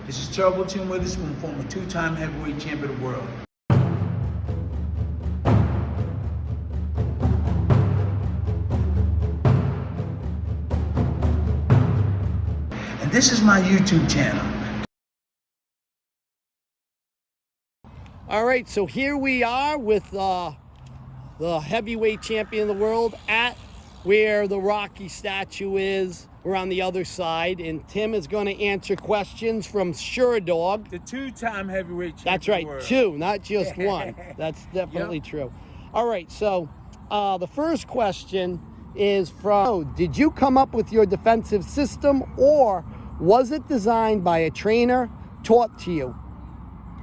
This is Terrible Tim Witherspoon, former 2-time heavyweight champion of the world. And this is my YouTube channel. All right, so here we are with the heavyweight champion of the world at where the Rocky statue is. We're on the other side, and Tim is going to answer questions from Sure Dog. The 2-time heavyweight champion. That's right, of the world. 2, not just 1. That's definitely true. All right, so the first question is from, did you come up with your defensive system, or was it designed by a trainer, taught to you,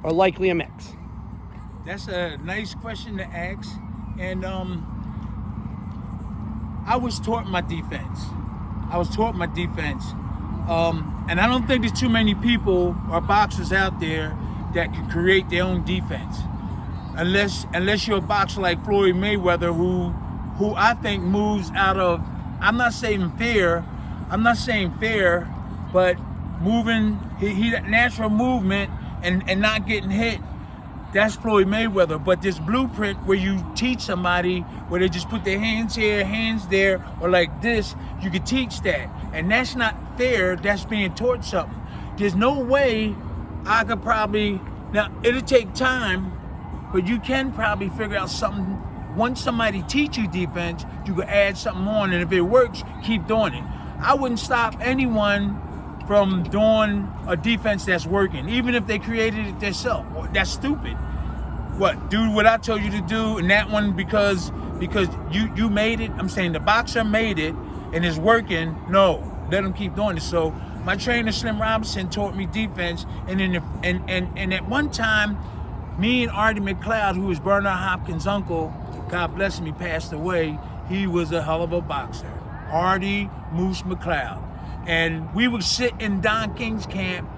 or likely a mix? That's a nice question to ask, and I was taught my defense. And I don't think there's too many people or boxers out there that can create their own defense, unless you're a boxer like Floyd Mayweather, who I think moves out of, I'm not saying fear, but moving, he natural movement and not getting hit. That's Floyd Mayweather. But this blueprint where you teach somebody where they just put their hands here, hands there, or like this, you can teach that. And that's not fair, that's being taught something. There's no way I could probably, now it'll take time, but you can probably figure out something. Once somebody teach you defense, you can add something on, and if it works, keep doing it. I wouldn't stop anyone from doing a defense that's working, even if they created it themselves. That's stupid. What, do what I told you to do, and that one because you made it? I'm saying the boxer made it and it's working. No, let them keep doing it. So my trainer Slim Robinson taught me defense, and and at one time, me and Artie McLeod, who was Bernard Hopkins' uncle, God bless him, he passed away. He was a hell of a boxer, Artie Moose McLeod. And we would sit in Don King's camp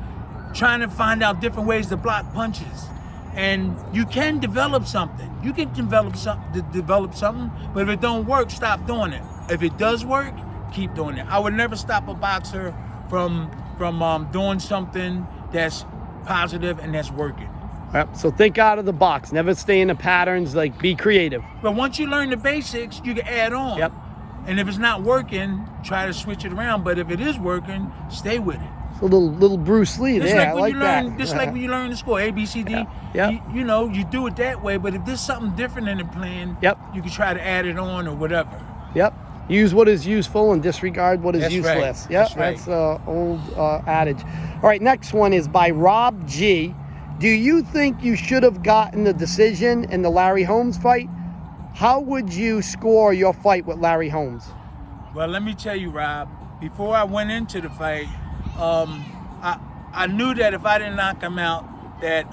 trying to find out different ways to block punches. And you can develop something. You can develop something, but if it don't work, stop doing it. If it does work, keep doing it. I would never stop a boxer from doing something that's positive and that's working. Yep. So think out of the box. Never stay in the patterns. Like, be creative. But once you learn the basics, you can add on. Yep. And if it's not working, try to switch it around. But if it is working, stay with it. It's a little Bruce Lee there. Like I when like you that. learn, just like when you learn to score A, B, C, D. Yeah. You know, you do it that way. But if there's something different in the plan, yep, you can try to add it on or whatever. Yep. Use what is useful and disregard what is That's useless. Right. Yep. That's right. That's an old adage. All right. Next one is by Rob G. Do you think you should have gotten the decision in the Larry Holmes fight? How would you score your fight with Larry Holmes? Well, let me tell you, Rob, before I went into the fight, I knew that if I didn't knock him out, that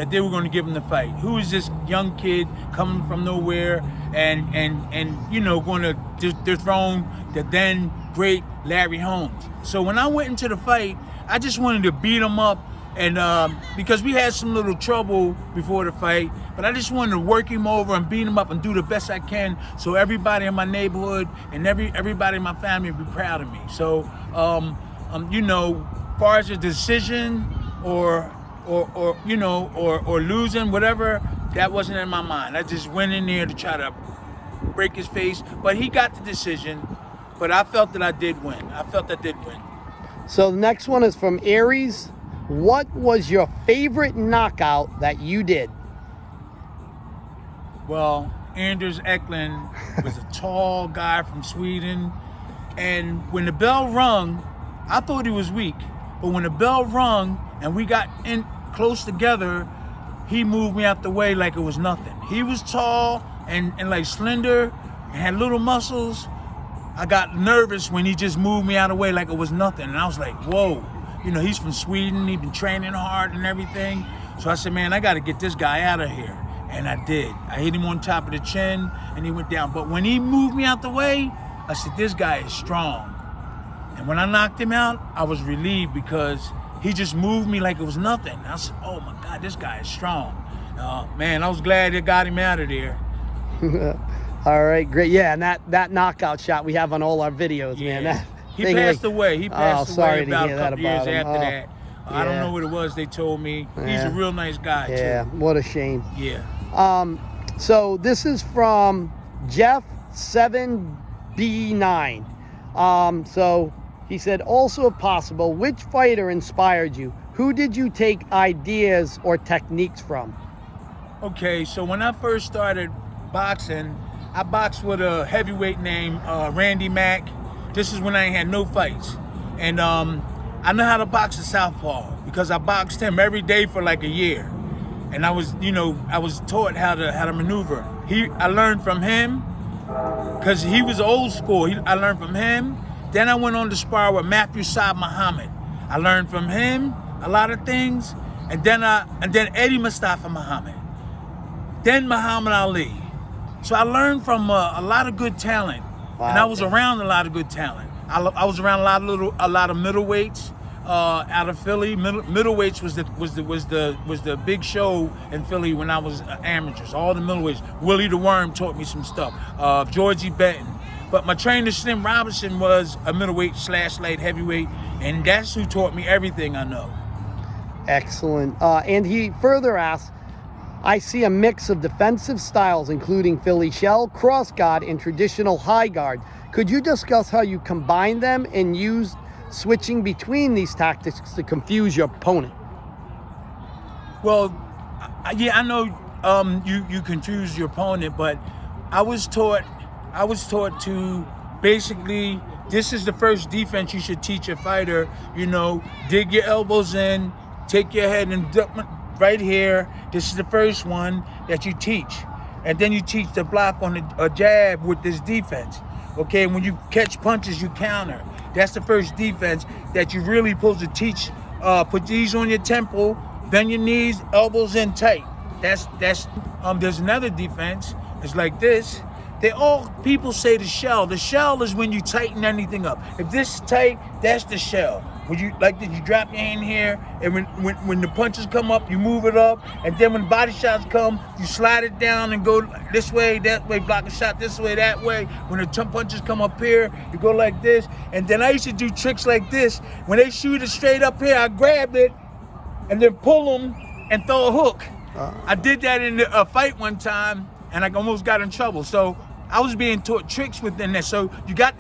they were going to give him the fight. Who is this young kid coming from nowhere and you know, going to dethrone the then great Larry Holmes? So when I went into the fight, I just wanted to beat him up, and because we had some little trouble before the fight, but I just wanted to work him over and beat him up and do the best I can, so everybody in my neighborhood and everybody in my family would be proud of me. So you know, as far as a decision or you know, or losing, whatever, that wasn't in my mind. I just went in there to try to break his face, but he got the decision. But I felt that I did win. So the next one is from Aries. What was your favorite knockout that you did? Well, Anders Eklund was a tall guy from Sweden, and when the bell rung, I thought he was weak, but when the bell rung and we got in close together, he moved me out the way like it was nothing. He was tall and like slender and had little muscles. I got nervous when he just moved me out of the way like it was nothing, and I was like, whoa. You know, he's from Sweden, he's been training hard and everything. So I said, man, I gotta get this guy out of here. And I did. I hit him on top of the chin and he went down. But when he moved me out the way, I said, this guy is strong. And when I knocked him out, I was relieved because he just moved me like it was nothing. I said, oh my God, this guy is strong. Man, I was glad it got him out of there. All right, great. Yeah, and that knockout shot we have on all our videos, Yeah. man. He passed away. He passed away about a couple years after that. I don't Yeah. know what it was. They told me he's Yeah. a real nice guy Yeah, too. what a shame. Yeah. So this is from Jeff 7B9. So he said, also if possible, which fighter inspired you? Who did you take ideas or techniques from? Okay, so when I first started boxing, I boxed with a heavyweight named Randy Mack. This is when I ain't had no fights. And I know how to box a southpaw because I boxed him every day for like a year. And I was taught how to maneuver. I learned from him because he was old school. I learned from him. Then I went on to spar with Matthew Saad Muhammad. I learned from him a lot of things. And then Eddie Mustafa Muhammad. Then Muhammad Ali. So I learned from a lot of good talent. Wow. And I was around a lot of good talent. I was around a lot of middleweights out of Philly. Middleweights was the big show in Philly when I was amateurs. All the middleweights. Willie the Worm taught me some stuff. Georgie Benton. But my trainer Slim Robinson was a middleweight / light heavyweight, and that's who taught me everything I know. Excellent. And he further asks, I see a mix of defensive styles, including Philly shell, cross guard, and traditional high guard. Could you discuss how you combine them and use switching between these tactics to confuse your opponent? Well, yeah, I know you confuse your opponent, but I was taught to basically, this is the first defense you should teach a fighter. Dig your elbows in, take your head and right here. This is the first one that you teach. And then you teach the block on a jab with this defense. Okay, when you catch punches, you counter. That's the first defense that you really supposed to teach. Put these on your temple, bend your knees, elbows in tight. There's another defense. It's like this. People say the shell. The shell is when you tighten anything up. If this is tight, that's the shell. When you like this, you drop your hand here, and when the punches come up, you move it up, and then when body shots come, you slide it down and go this way, that way, block a shot this way, that way. When the punches come up here, you go like this. And then I used to do tricks like this. When they shoot it straight up here, I grab it and then pull them and throw a hook. I did that in a fight one time, and I almost got in trouble. So I was being taught tricks within that. So you got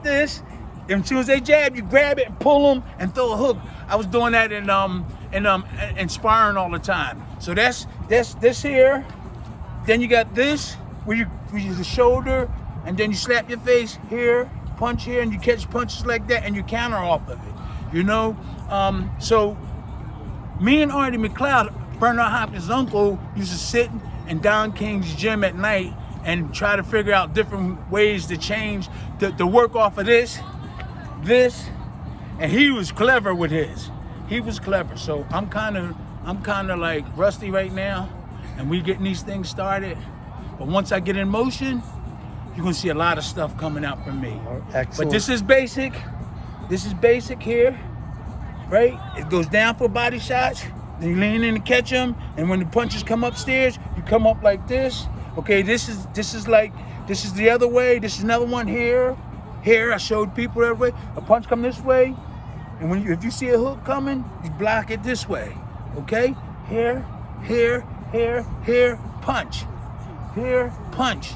this. And as soon as they jab, you grab it and pull them and throw a hook. I was doing that in sparring all the time. So that's this here. Then you got this where you use the shoulder, and then you slap your face here, punch here, and you catch punches like that, and you counter off of it. So me and Artie McLeod, Bernard Hopkins' uncle, used to sit in Don King's gym at night and try to figure out different ways to change the work off of this, and he was clever with his. He was clever. So I'm kind of like rusty right now, and we getting these things started. But once I get in motion, you're gonna see a lot of stuff coming out from me. Excellent. But this is basic. This is basic here, right? It goes down for body shots. Then you lean in to catch them, and when the punches come upstairs, you come up like this. Okay, this is the other way. This is another one here. Here, I showed people that way. A punch come this way, and if you see a hook coming, you block it this way. Okay? Here, punch. Here, punch.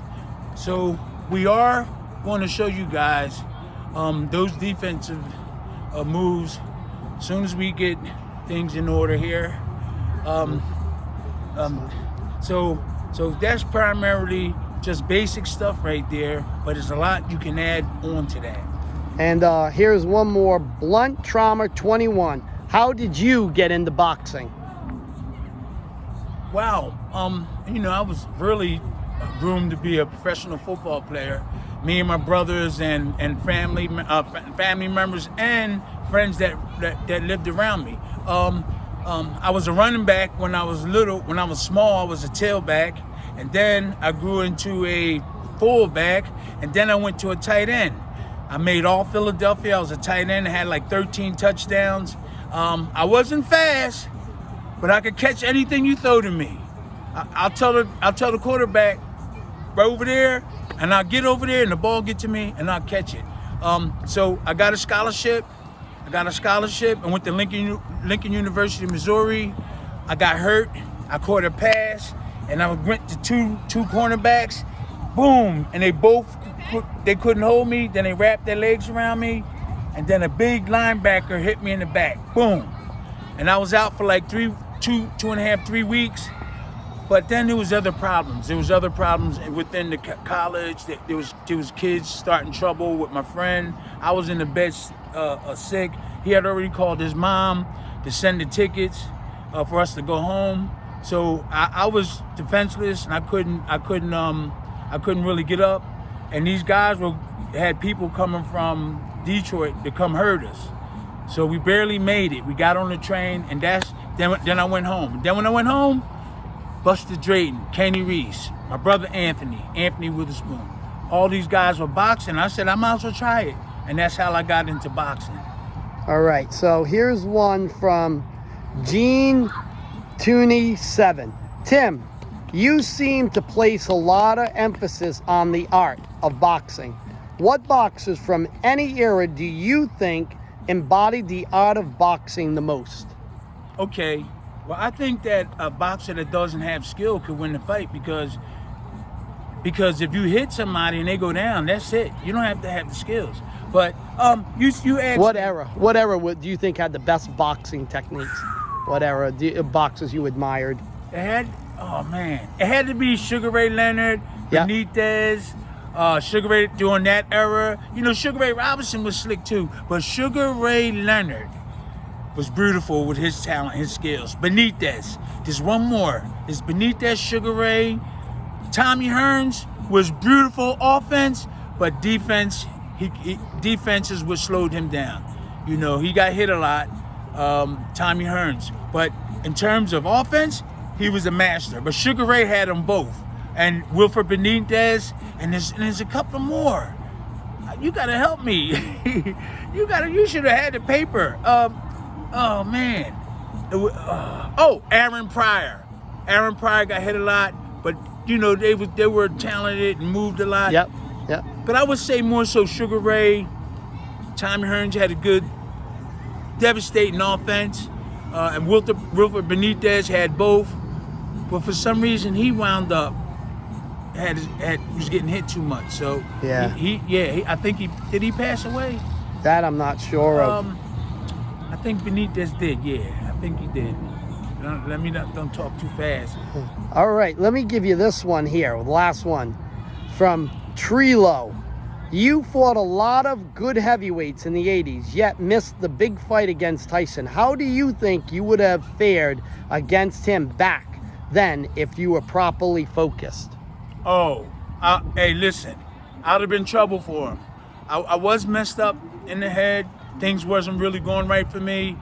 So we are going to show you guys those defensive moves as soon as we get things in order here. So that's primarily just basic stuff right there, but there's a lot you can add on to that. And here's one more. Blunt Trauma 21. How did you get into boxing? Wow, I was really groomed to be a professional football player. Me and my brothers and family members and friends that lived around me. I was a running back when I was little. When I was small, I was a tailback. And then I grew into a fullback, and then I went to a tight end. I made all Philadelphia. I was a tight end. I had like 13 touchdowns. I wasn't fast, but I could catch anything you throw to me. I'll tell the quarterback right over there, and I'll get over there, and the ball get to me, and I'll catch it. So I got a scholarship I got a scholarship. I went to Lincoln University, Missouri. I got hurt. I caught a pass, and I went to two cornerbacks. Boom, and they couldn't hold me. Then they wrapped their legs around me, and then a big linebacker hit me in the back. Boom, and I was out for like 3 weeks. But then there was other problems. There was other problems within the college. There was kids starting trouble with my friend. I was in the bed sick. He had already called his mom to send the tickets for us to go home. So I was defenseless, and I couldn't really get up. And these guys had people coming from Detroit to come hurt us. So we barely made it. We got on the train, and then I went home. Then when I went home, Buster Drayton, Kenny Reese, my brother Anthony Witherspoon, all these guys were boxing. I said, I might as well try it. And that's how I got into boxing. All right, so here's one from Gene Tooney 7. Tim, you seem to place a lot of emphasis on the art of boxing. What boxers from any era do you think embodied the art of boxing the most? Okay. Well, I think that a boxer that doesn't have skill could win the fight because if you hit somebody and they go down, that's it. You don't have to have the skills. But you asked what era do you think had the best boxing techniques? What era boxers you admired? It had to be Sugar Ray Leonard, Yep. Benitez, Sugar Ray during that era. You know, Sugar Ray Robinson was slick too, but Sugar Ray Leonard was beautiful with his talent, his skills. Benitez, there's one more. It's Benitez, Sugar Ray. Tommy Hearns was beautiful offense, but defense, defenses what slowed him down. You know, he got hit a lot, Tommy Hearns. But in terms of offense, he was a master. But Sugar Ray had them both. And Wilfred Benitez, and there's a couple more. You gotta help me. You should have had the paper. Oh man. Aaron Pryor. Aaron Pryor got hit a lot, but you know they were talented and moved a lot. Yep. But I would say more so Sugar Ray. Tommy Hearns had a good, devastating offense, and Wilfred Benitez had both. But for some reason he wound up was getting hit too much. So yeah, I think did he pass away? That I'm not sure of. I think Benitez did, yeah. I think he did. Don't talk too fast. All right, let me give you this one here, the last one. From Trilo. You fought a lot of good heavyweights in the 80s, yet missed the big fight against Tyson. How do you think you would have fared against him back then if you were properly focused? Hey, listen. I'd have been trouble for him. I was messed up in the head. Things wasn't really going right for me.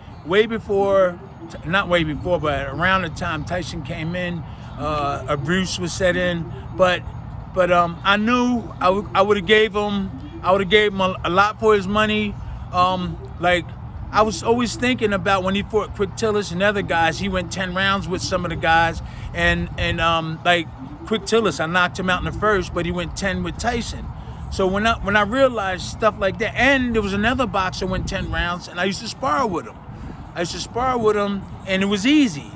Not way before, but around the time Tyson came in, abuse was set in. But I knew I would have gave him a lot for his money. Like I was always thinking about when he fought Quick Tillis and other guys. He went 10 rounds with some of the guys, and like Quick Tillis, I knocked him out in the first, but he went 10 with Tyson. So when I realized stuff like that, and there was another boxer went 10 rounds, and I used to spar with him. And it was easy.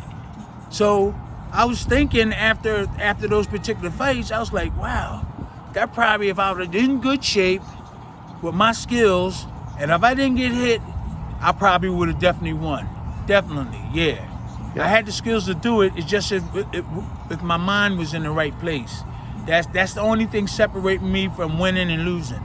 So I was thinking after those particular fights, I was like, wow, that probably if I was in good shape with my skills, and if I didn't get hit, I probably would have definitely won. Definitely, yeah. I had the skills to do it. It's just if my mind was in the right place. That's the only thing separating me from winning and losing.